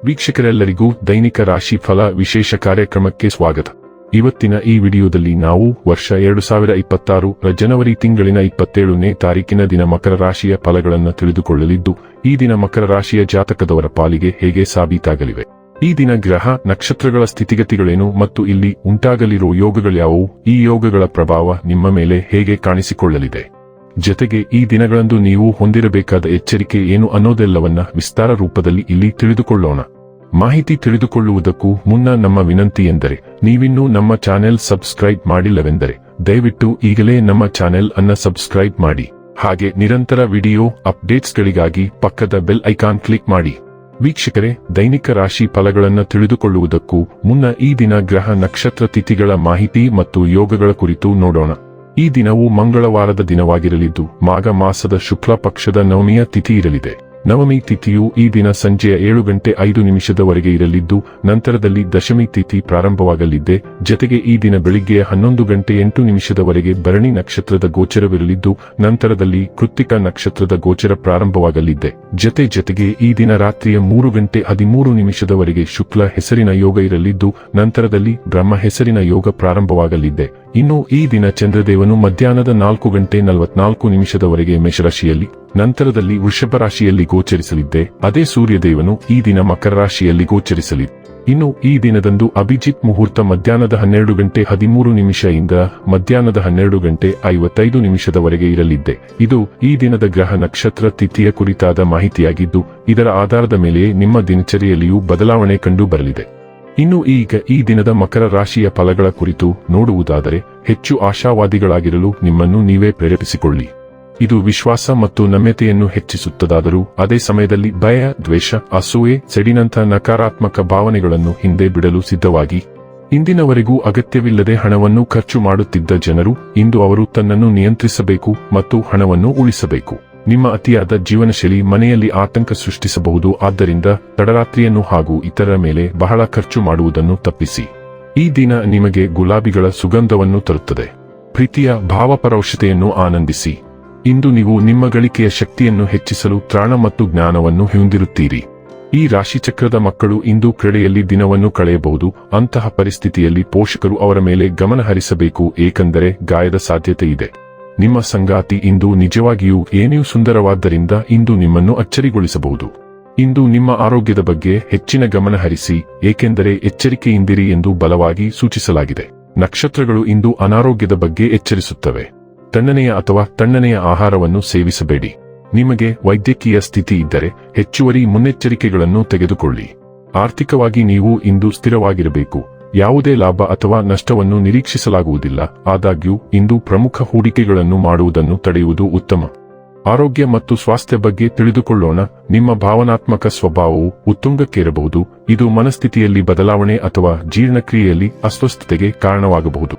ವೀಕ್ಷಕರೆಲ್ಲರಿಗೂ ದೈನಿಕ ರಾಶಿ ಫಲ ವಿಶೇಷ ಕಾರ್ಯಕ್ರಮಕ್ಕೆ ಸ್ವಾಗತ. ಇವತ್ತಿನ ಈ ವಿಡಿಯೋದಲ್ಲಿ ನಾವು ವರ್ಷ 2026 ಜನವರಿ ತಿಂಗಳಿನ 27ನೇ ತಾರೀಕಿನ ದಿನ ಮಕರ ರಾಶಿಯ ಫಲಗಳನ್ನು ತಿಳಿದುಕೊಳ್ಳಲಿದ್ದು, ಈ ದಿನ ಮಕರ ರಾಶಿಯ ಜಾತಕದವರ ಪಾಲಿಗೆ ಹೇಗೆ ಸಾಬೀತಾಗಲಿವೆ, ಈ ದಿನ ಗ್ರಹ ನಕ್ಷತ್ರಗಳ ಸ್ಥಿತಿಗತಿಗಳೇನು ಮತ್ತು ಇಲ್ಲಿ ಉಂಟಾಗಲಿರುವ ಯೋಗಗಳ್ಯಾವುವು, ಈ ಯೋಗಗಳ ಪ್ರಭಾವ ನಿಮ್ಮ ಮೇಲೆ ಹೇಗೆ ಕಾಣಿಸಿಕೊಳ್ಳಲಿದೆ, ಜೊತೆಗೆ ಈ ದಿನಗಳಂದು ನೀವು ಹೊಂದಿರಬೇಕಾದ ಎಚ್ಚರಿಕೆ ಏನು ಅನ್ನೋದೆಲ್ಲವನ್ನ ವಿಸ್ತಾರ ರೂಪದಲ್ಲಿ ಇಲ್ಲಿ ತಿಳಿದುಕೊಳ್ಳೋಣ. ಮಾಹಿತಿ ತಿಳಿದುಕೊಳ್ಳುವುದಕ್ಕೂ ಮುನ್ನ ನಮ್ಮ ವಿನಂತಿ ಎಂದರೆ, ನೀವಿನ್ನೂ ನಮ್ಮ ಚಾನೆಲ್ ಸಬ್ಸ್ಕ್ರೈಬ್ ಮಾಡಿಲ್ಲವೆಂದರೆ ದಯವಿಟ್ಟು ಈಗಲೇ ನಮ್ಮ ಚಾನೆಲ್ ಅನ್ನ ಸಬ್ಸ್ಕ್ರೈಬ್ ಮಾಡಿ. ಹಾಗೆ ನಿರಂತರ ವಿಡಿಯೋ ಅಪ್ಡೇಟ್ಸ್ಗಳಿಗಾಗಿ ಪಕ್ಕದ ಬೆಲ್ ಐಕಾನ್ ಕ್ಲಿಕ್ ಮಾಡಿ. ವೀಕ್ಷಕರೇ, ದೈನಿಕ ರಾಶಿ ಫಲಗಳನ್ನು ತಿಳಿದುಕೊಳ್ಳುವುದಕ್ಕೂ ಮುನ್ನ ಈ ದಿನ ಗ್ರಹ ನಕ್ಷತ್ರ ತಿಥಿಗಳ ಮಾಹಿತಿ ಮತ್ತು ಯೋಗಗಳ ಕುರಿತು ನೋಡೋಣ. ಈ ದಿನವು ಮಂಗಳವಾರದ ದಿನವಾಗಿರಲಿದ್ದು, ಮಾಘ ಮಾಸದ ಶುಕ್ಲ ಪಕ್ಷದ ನವಮಿಯ ತಿಥಿ ಇರಲಿದೆ. ನವಮಿ ತಿಥಿಯು ಈ ದಿನ ಸಂಜೆಯ 7:05 ಇರಲಿದ್ದು, ನಂತರದಲ್ಲಿ ದಶಮಿ ತಿಥಿ ಪ್ರಾರಂಭವಾಗಲಿದೆ. ಜತೆಗೆ ಈ ದಿನ ಬೆಳಿಗ್ಗೆ 11:08 ಭರಣಿ ನಕ್ಷತ್ರದ ಗೋಚರವಿರಲಿದ್ದು, ನಂತರದಲ್ಲಿ ಕೃತ್ತಿಕ ನಕ್ಷತ್ರದ ಗೋಚರ ಪ್ರಾರಂಭವಾಗಲಿದೆ. ಜತೆಗೆ ಈ ದಿನ ರಾತ್ರಿಯ 3:13 ಶುಕ್ಲ ಹೆಸರಿನ ಯೋಗ ಇರಲಿದ್ದು, ನಂತರದಲ್ಲಿ ಬ್ರಹ್ಮ ಹೆಸರಿನ ಯೋಗ ಪ್ರಾರಂಭವಾಗಲಿದೆ. ಇನ್ನು ಈ ದಿನ ಚಂದ್ರದೇವನು ಮಧ್ಯಾಹ್ನದ 4:44 ಮೇಷರಾಶಿಯಲ್ಲಿ, ನಂತರದಲ್ಲಿ ವೃಷಭ ರಾಶಿಯಲ್ಲಿ ಗೋಚರಿಸಲಿದ್ದೆ. ಅದೇ ಸೂರ್ಯದೇವನು ಈ ದಿನ ಮಕರ ರಾಶಿಯಲ್ಲಿ ಗೋಚರಿಸಲಿದೆ. ಇನ್ನು ಈ ದಿನದಂದು ಅಭಿಜಿತ್ ಮುಹೂರ್ತ ಮಧ್ಯಾಹ್ನದ 12:13 ಮಧ್ಯಾಹ್ನದ 12:55 ಇರಲಿದ್ದೆ. ಇದು ಈ ದಿನದ ಗ್ರಹ ನಕ್ಷತ್ರ ತಿಥಿಯ ಕುರಿತಾದ ಮಾಹಿತಿಯಾಗಿದ್ದು, ಇದರ ಆಧಾರದ ಮೇಲೆ ನಿಮ್ಮ ದಿನಚರಿಯಲ್ಲಿಯೂ ಬದಲಾವಣೆ ಕಂಡು ಬರಲಿದೆ. ಇನ್ನು ಈಗ ಈ ದಿನದ ಮಕರ ರಾಶಿಯ ಫಲಗಳ ಕುರಿತು ನೋಡುವುದಾದರೆ, ಹೆಚ್ಚು ಆಶಾವಾದಿಗಳಾಗಿರಲು ನಿಮ್ಮನ್ನು ನೀವೇ ಪ್ರೇರೇಪಿಸಿಕೊಳ್ಳಿ. ಇದು ವಿಶ್ವಾಸ ಮತ್ತು ನಮ್ಯತೆಯನ್ನು ಹೆಚ್ಚಿಸುತ್ತದಾದರೂ ಅದೇ ಸಮಯದಲ್ಲಿ ಭಯ, ದ್ವೇಷ, ಅಸೂಯೆ, ಸಿಡಿನಂಥ ನಕಾರಾತ್ಮಕ ಭಾವನೆಗಳನ್ನು ಹಿಂದೆ ಬಿಡಲು ಸಿದ್ಧವಾಗಿ. ಇಂದಿನವರೆಗೂ ಅಗತ್ಯವಿಲ್ಲದೆ ಹಣವನ್ನು ಖರ್ಚು ಮಾಡುತ್ತಿದ್ದ ಜನರು ಇಂದು ಅವರು ತನ್ನನ್ನು ನಿಯಂತ್ರಿಸಬೇಕು ಮತ್ತು ಹಣವನ್ನು ಉಳಿಸಬೇಕು. ನಿಮ್ಮ ಅತಿಯಾದ ಜೀವನಶೈಲಿ ಮನೆಯಲ್ಲಿ ಆತಂಕ ಸೃಷ್ಟಿಸಬಹುದು. ಆದ್ದರಿಂದ ತಡರಾತ್ರಿಯನ್ನು ಹಾಗೂ ಇತರರ ಮೇಲೆ ಬಹಳ ಖರ್ಚು ಮಾಡುವುದನ್ನು ತಪ್ಪಿಸಿ. ಈ ದಿನ ನಿಮಗೆ ಗುಲಾಬಿಗಳ ಸುಗಂಧವನ್ನು ತರುತ್ತದೆ. ಪ್ರೀತಿಯ ಭಾವಪರವಶತೆಯನ್ನು ಆನಂದಿಸಿ. ಇಂದು ನೀವು ನಿಮ್ಮ ಗಳಿಕೆಯ ಶಕ್ತಿಯನ್ನು ಹೆಚ್ಚಿಸಲು ತ್ರಾಣ ಮತ್ತು ಜ್ಞಾನವನ್ನು ಹೊಂದಿರುತ್ತೀರಿ. ಈ ರಾಶಿಚಕ್ರದ ಮಕ್ಕಳು ಇಂದು ಕ್ರೀಡೆಯಲ್ಲಿ ದಿನವನ್ನು ಕಳೆಯಬಹುದು. ಅಂತಹ ಪರಿಸ್ಥಿತಿಯಲ್ಲಿ ಪೋಷಕರು ಅವರ ಮೇಲೆ ಗಮನ ಹರಿಸಬೇಕು, ಏಕೆಂದರೆ ಗಾಯದ ಸಾಧ್ಯತೆ ಇದೆ. ನಿಮ್ಮ ಸಂಗಾತಿ ಇಂದು ನಿಜವಾಗಿಯೂ ಏನೇ ಸುಂದರವಾದ್ದರಿಂದ ಇಂದು ನಿಮ್ಮನ್ನು ಅಚ್ಚರಿಗೊಳಿಸಬಹುದು. ಇಂದು ನಿಮ್ಮ ಆರೋಗ್ಯದ ಬಗ್ಗೆ ಹೆಚ್ಚಿನ ಗಮನ ಹರಿಸಿ, ಏಕೆಂದರೆ ಎಚ್ಚರಿಕೆಯಿಂದಿರಿ ಎಂದು ಬಲವಾಗಿ ಸೂಚಿಸಲಾಗಿದೆ. ನಕ್ಷತ್ರಗಳು ಇಂದು ಅನಾರೋಗ್ಯದ ಬಗ್ಗೆ ಎಚ್ಚರಿಸುತ್ತವೆ. ತಣ್ಣನೆಯ ಆಹಾರವನ್ನು ಸೇವಿಸಬೇಡಿ. ನಿಮಗೆ ವೈದ್ಯಕೀಯ ಸ್ಥಿತಿ ಇದ್ದರೆ ಹೆಚ್ಚುವರಿ ಮುನ್ನೆಚ್ಚರಿಕೆಗಳನ್ನು ತೆಗೆದುಕೊಳ್ಳಿ. ಆರ್ಥಿಕವಾಗಿ ನೀವು ಇಂದು ಸ್ಥಿರವಾಗಿರಬೇಕು. ಯಾವುದೇ ಲಾಭ ಅಥವಾ ನಷ್ಟವನ್ನು ನಿರೀಕ್ಷಿಸಲಾಗುವುದಿಲ್ಲ. ಆದಾಗ್ಯೂ ಇಂದು ಪ್ರಮುಖ ಹೂಡಿಕೆಗಳನ್ನು ಮಾಡುವುದನ್ನು ತಡೆಯುವುದು ಉತ್ತಮ. ಆರೋಗ್ಯ ಮತ್ತು ಸ್ವಾಸ್ಥ್ಯ ಬಗ್ಗೆ ತಿಳಿದುಕೊಳ್ಳೋಣ. ನಿಮ್ಮ ಭಾವನಾತ್ಮಕ ಸ್ವಭಾವವು ಉತ್ತುಂಗಕ್ಕೇರಬಹುದು. ಇದು ಮನಸ್ಥಿತಿಯಲ್ಲಿ ಬದಲಾವಣೆ ಅಥವಾ ಜೀರ್ಣಕ್ರಿಯೆಯಲ್ಲಿ ಅಸ್ವಸ್ಥತೆಗೆ ಕಾರಣವಾಗಬಹುದು.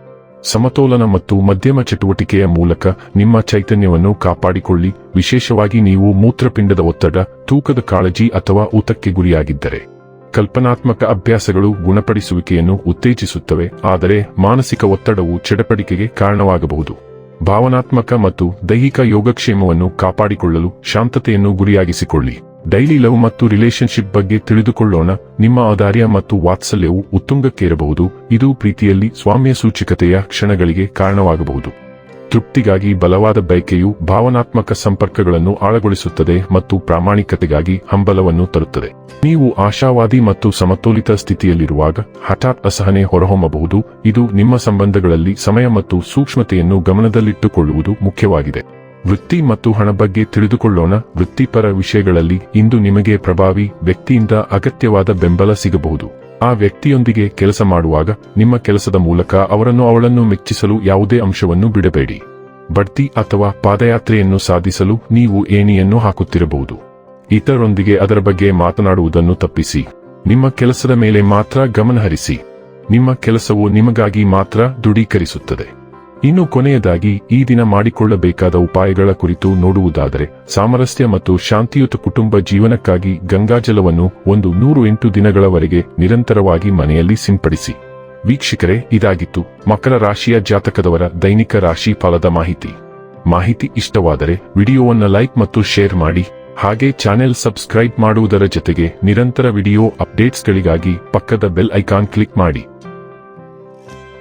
ಸಮತೋಲನ ಮತ್ತು ಮಧ್ಯಮ ಚಟುವಟಿಕೆಯ ಮೂಲಕ ನಿಮ್ಮ ಚೈತನ್ಯವನ್ನು ಕಾಪಾಡಿಕೊಳ್ಳಿ. ವಿಶೇಷವಾಗಿ ನೀವು ಮೂತ್ರಪಿಂಡದ ಒತ್ತಡ, ತೂಕದ ಕಾಳಜಿ ಅಥವಾ ಊತಕ್ಕೆ ಗುರಿಯಾಗಿದ್ದರೆ. ಕಲ್ಪನಾತ್ಮಕ ಅಭ್ಯಾಸಗಳು ಗುಣಪಡಿಸುವಿಕೆಯನ್ನು ಉತ್ತೇಜಿಸುತ್ತವೆ, ಆದರೆ ಮಾನಸಿಕ ಒತ್ತಡವು ಚಡಪಡಿಕೆಗೆ ಕಾರಣವಾಗಬಹುದು. ಭಾವನಾತ್ಮಕ ಮತ್ತು ದೈಹಿಕ ಯೋಗಕ್ಷೇಮವನ್ನು ಕಾಪಾಡಿಕೊಳ್ಳಲು ಶಾಂತತೆಯನ್ನು ಗುರಿಯಾಗಿಸಿಕೊಳ್ಳಿ. ಡೈಲಿ ಲವ್ ಮತ್ತು ರಿಲೇಶನ್ಶಿಪ್ ಬಗ್ಗೆ ತಿಳಿದುಕೊಳ್ಳೋಣ. ನಿಮ್ಮ ಔದಾರ್ಯ ಮತ್ತು ವಾತ್ಸಲ್ಯವು ಉತ್ತುಂಗಕ್ಕೇರಬಹುದು. ಇದು ಪ್ರೀತಿಯಲ್ಲಿ ಸ್ವಾಮ್ಯ ಸೂಚಕತೆಯ ಕ್ಷಣಗಳಿಗೆ ಕಾರಣವಾಗಬಹುದು. ತೃಪ್ತಿಗಾಗಿ ಬಲವಾದ ಬಯಕೆಯು ಭಾವನಾತ್ಮಕ ಸಂಪರ್ಕಗಳನ್ನು ಆಳಗೊಳಿಸುತ್ತದೆ ಮತ್ತು ಪ್ರಾಮಾಣಿಕತೆಗಾಗಿ ಹಂಬಲವನ್ನು ತರುತ್ತದೆ. ನೀವು ಆಶಾವಾದಿ ಮತ್ತು ಸಮತೋಲಿತ ಸ್ಥಿತಿಯಲ್ಲಿರುವಾಗ ಹಠಾತ್ ಅಸಹನೆ ಹೊರಹೊಮ್ಮಬಹುದು. ಇದು ನಿಮ್ಮ ಸಂಬಂಧಗಳಲ್ಲಿ ಸಮಯ ಮತ್ತು ಸೂಕ್ಷ್ಮತೆಯನ್ನು ಗಮನದಲ್ಲಿಟ್ಟುಕೊಳ್ಳುವುದು ಮುಖ್ಯವಾಗಿದೆ. ವೃತ್ತಿ ಮತ್ತು ಹಣ ಬಗ್ಗೆ ತಿಳಿದುಕೊಳ್ಳೋಣ. ವೃತ್ತಿಪರ ವಿಷಯಗಳಲ್ಲಿ ಇಂದು ನಿಮಗೆ ಪ್ರಭಾವಿ ವ್ಯಕ್ತಿಯಿಂದ ಅಗತ್ಯವಾದ ಬೆಂಬಲ ಸಿಗಬಹುದು. ಆ ವ್ಯಕ್ತಿಯೊಂದಿಗೆ ಕೆಲಸ ಮಾಡುವಾಗ ನಿಮ್ಮ ಕೆಲಸದ ಮೂಲಕ ಅವಳನ್ನು ಮೆಚ್ಚಿಸಲು ಯಾವುದೇ ಅಂಶವನ್ನು ಬಿಡಬೇಡಿ. ಬಡ್ತಿ ಅಥವಾ ಪಾದಯಾತ್ರೆಯನ್ನು ಸಾಧಿಸಲು ನೀವು ಏಣಿಯನ್ನು ಹಾಕುತ್ತಿರಬಹುದು. ಇತರರೊಂದಿಗೆ ಅದರ ಬಗ್ಗೆ ಮಾತನಾಡುವುದನ್ನು ತಪ್ಪಿಸಿ. ನಿಮ್ಮ ಕೆಲಸದ ಮೇಲೆ ಮಾತ್ರ ಗಮನಹರಿಸಿ. ನಿಮ್ಮ ಕೆಲಸವು ನಿಮಗಾಗಿ ಮಾತ್ರ ದೃಢೀಕರಿಸುತ್ತದೆ. ಇನ್ನು ಕೊನೆಯದಾಗಿ ಈ ದಿನ ಮಾಡಿಕೊಳ್ಳಬೇಕಾದ ಉಪಾಯಗಳ ಕುರಿತು ನೋಡುವುದಾದರೆ, ಸಾಮರಸ್ಯ ಮತ್ತು ಶಾಂತಿಯುತ ಕುಟುಂಬ ಜೀವನಕ್ಕಾಗಿ ಗಂಗಾಜಲವನ್ನು 108 ದಿನಗಳವರೆಗೆ ನಿರಂತರವಾಗಿ ಮನೆಯಲ್ಲಿ ಸಿಂಪಡಿಸಿ. ವೀಕ್ಷಕರೇ, ಇದಾಗಿತ್ತು ಮಕರ ರಾಶಿಯ ಜಾತಕದವರ ದೈನಿಕ ರಾಶಿ ಫಲದ ಮಾಹಿತಿ ಇಷ್ಟವಾದರೆ ವಿಡಿಯೋವನ್ನು ಲೈಕ್ ಮತ್ತು ಶೇರ್ ಮಾಡಿ. ಹಾಗೆ ಚಾನೆಲ್ ಸಬ್ಸ್ಕ್ರೈಬ್ ಮಾಡುವುದರ ಜೊತೆಗೆ ನಿರಂತರ ವಿಡಿಯೋ ಅಪ್ಡೇಟ್ಸ್ಗಳಿಗಾಗಿ ಪಕ್ಕದ ಬೆಲ್ ಐಕಾನ್ ಕ್ಲಿಕ್ ಮಾಡಿ.